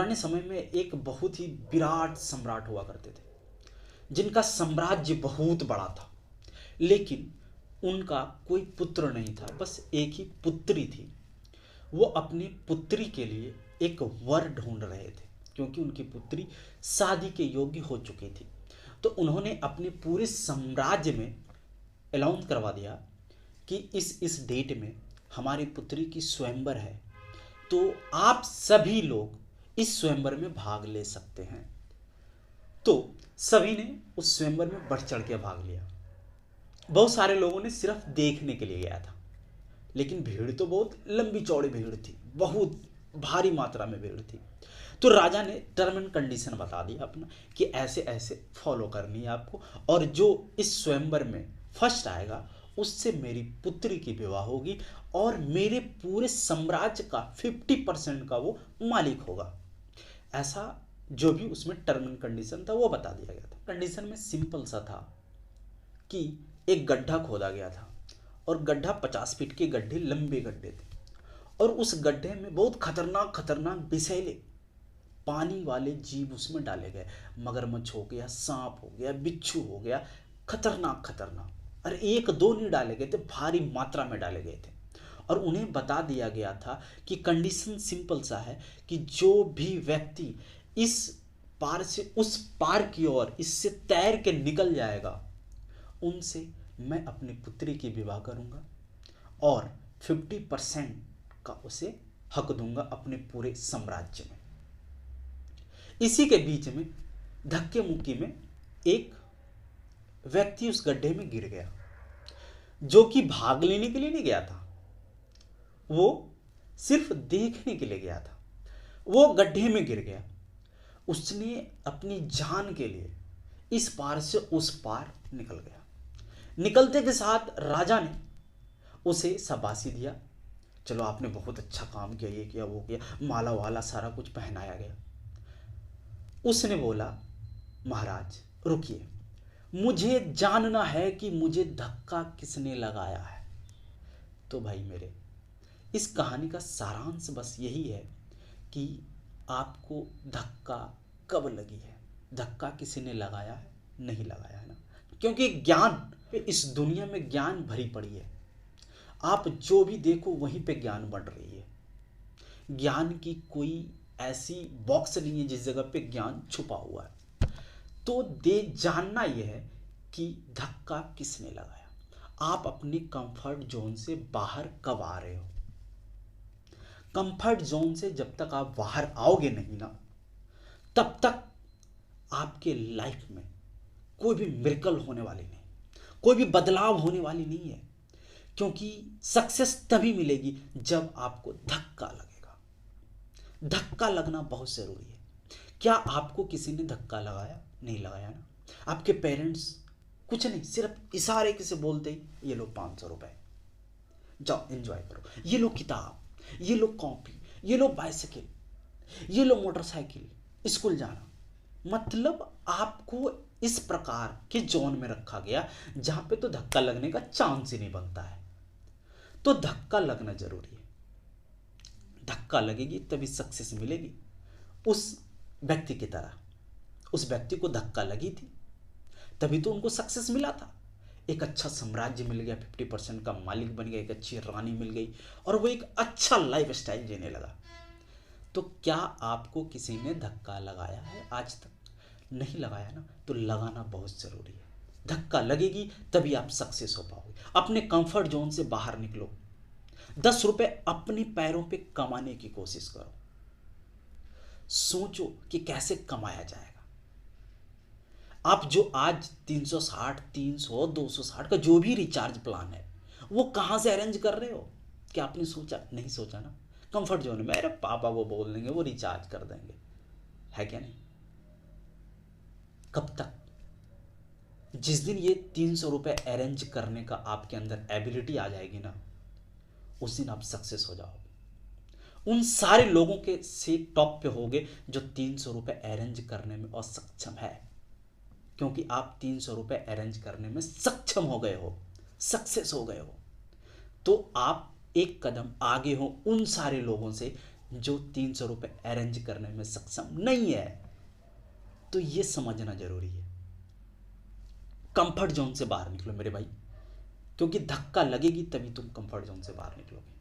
पुराने समय में एक बहुत ही विराट सम्राट हुआ करते थे, जिनका साम्राज्य बहुत बड़ा था, लेकिन उनका कोई पुत्र नहीं था, बस एक ही पुत्री थी। वो अपनी पुत्री के लिए एक वर ढूंढ रहे थे, क्योंकि उनकी पुत्री शादी के योग्य हो चुकी थी। तो उन्होंने अपने पूरे साम्राज्य में अनाउंस करवा दिया कि इस डेट में हमारी पुत्री की स्वयंवर है, तो आप सभी लोग इस स्वयंवर में भाग ले सकते हैं। तो सभी ने उस स्वयंवर में बढ़ चढ़ के भाग लिया। बहुत सारे लोगों ने सिर्फ देखने के लिए गया था, लेकिन भीड़ तो बहुत लंबी चौड़ी भीड़ थी, बहुत भारी मात्रा में भीड़ थी। तो राजा ने टर्म एंड कंडीशन बता दिया अपना कि ऐसे ऐसे फॉलो करनी है आपको, और जो इस स्वयंवर में फर्स्ट आएगा उससे मेरी पुत्री की विवाह होगी और मेरे पूरे साम्राज्य का 50% का वो मालिक होगा। ऐसा जो भी उसमें टर्म एंड कंडीशन था वो बता दिया गया था। कंडीशन में सिंपल सा था कि एक गड्ढा खोदा गया था, और गड्ढा 50 फीट के गड्ढे, लंबे गड्ढे थे, और उस गड्ढे में बहुत खतरनाक खतरनाक विषैले पानी वाले जीव उसमें डाले गए। मगरमच्छ हो गया, सांप हो गया, बिच्छू हो गया, खतरनाक खतरनाक। अरे एक दो नहीं डाले गए थे, भारी मात्रा में डाले गए थे। और उन्हें बता दिया गया था कि कंडीशन सिंपल सा है कि जो भी व्यक्ति इस पार से उस पार की ओर इससे तैर के निकल जाएगा, उनसे मैं अपनी पुत्री की विवाह करूंगा और 50% का उसे हक दूंगा अपने पूरे साम्राज्य में। इसी के बीच में धक्के मुक्की में एक व्यक्ति उस गड्ढे में गिर गया, जो कि भाग लेने के लिए नहीं गया था, वो सिर्फ देखने के लिए गया था। वो गड्ढे में गिर गया। उसने अपनी जान के लिए इस पार से उस पार निकल गया। निकलते के साथ राजा ने उसे शाबाशी दिया, चलो आपने बहुत अच्छा काम किया, ये किया वो किया, माला वाला सारा कुछ पहनाया गया। उसने बोला, महाराज रुकिए, मुझे जानना है कि मुझे धक्का किसने लगाया है। तो भाई मेरे, इस कहानी का सारांश बस यही है कि आपको धक्का कब लगी है, धक्का किसी ने लगाया है, नहीं लगाया है ना। क्योंकि ज्ञान पे इस दुनिया में ज्ञान भरी पड़ी है। आप जो भी देखो वहीं पे ज्ञान बढ़ रही है। ज्ञान की कोई ऐसी बॉक्स नहीं है जिस जगह पे ज्ञान छुपा हुआ है। तो जानना यह है कि धक्का किसने लगाया। आप अपने कंफर्ट जोन से बाहर कब आ रहे हो। कंफर्ट जोन से जब तक आप बाहर आओगे नहीं ना, तब तक आपके लाइफ में कोई भी मिरेकल होने वाली नहीं, कोई भी बदलाव होने वाली नहीं है। क्योंकि सक्सेस तभी मिलेगी जब आपको धक्का लगेगा। धक्का लगना बहुत जरूरी है। क्या आपको किसी ने धक्का लगाया? नहीं लगाया ना। आपके पेरेंट्स कुछ नहीं, सिर्फ इशारे से बोलते ही ये लो 500 रुपए, जाओ एंजॉय करो, ये लो किताब, ये लो कॉपी, ये लो बाइसिकल, ये लो मोटरसाइकिल, स्कूल जाना। मतलब आपको इस प्रकार के जोन में रखा गया जहां पे तो धक्का लगने का चांस ही नहीं बनता है। तो धक्का लगना जरूरी है। धक्का लगेगी तभी सक्सेस मिलेगी। उस व्यक्ति की तरह, उस व्यक्ति को धक्का लगी थी तभी तो उनको सक्सेस मिला था। एक अच्छा साम्राज्य मिल गया, 50% का मालिक बन गया, एक अच्छी रानी मिल गई, और वो एक अच्छा लाइफ स्टाइल जीने लगा। तो क्या आपको किसी ने धक्का लगाया है आज तक? नहीं लगाया ना, तो लगाना बहुत जरूरी है। धक्का लगेगी तभी आप सक्सेस हो पाओगे। अपने कंफर्ट जोन से बाहर निकलो। 10 रुपए अपने पैरों पे कमाने की कोशिश करो। सोचो कि कैसे कमाया जाएगा। आप जो आज 360, 300, 260 का जो भी रिचार्ज प्लान है, वो कहां से अरेंज कर रहे हो? क्या आपने सोचा? नहीं सोचा ना। कंफर्ट जोन में, अरे पापा वो बोल देंगे, वो रिचार्ज कर देंगे, है क्या नहीं? कब तक? जिस दिन ये 300 रुपए अरेंज करने का आपके अंदर एबिलिटी आ जाएगी ना, उस दिन आप सक्सेस हो जाओगे। उन सारे लोगों के से टॉप पे होगे जो 300 रुपए अरेंज करने में असक्षम है। क्योंकि आप 300 रुपए अरेंज करने में सक्षम हो गए हो, सक्सेस हो गए हो, तो आप एक कदम आगे हो उन सारे लोगों से जो 300 रुपये अरेंज करने में सक्षम नहीं है। तो ये समझना जरूरी है। कंफर्ट जोन से बाहर निकलो मेरे भाई, क्योंकि धक्का लगेगी तभी तुम कंफर्ट जोन से बाहर निकलोगे।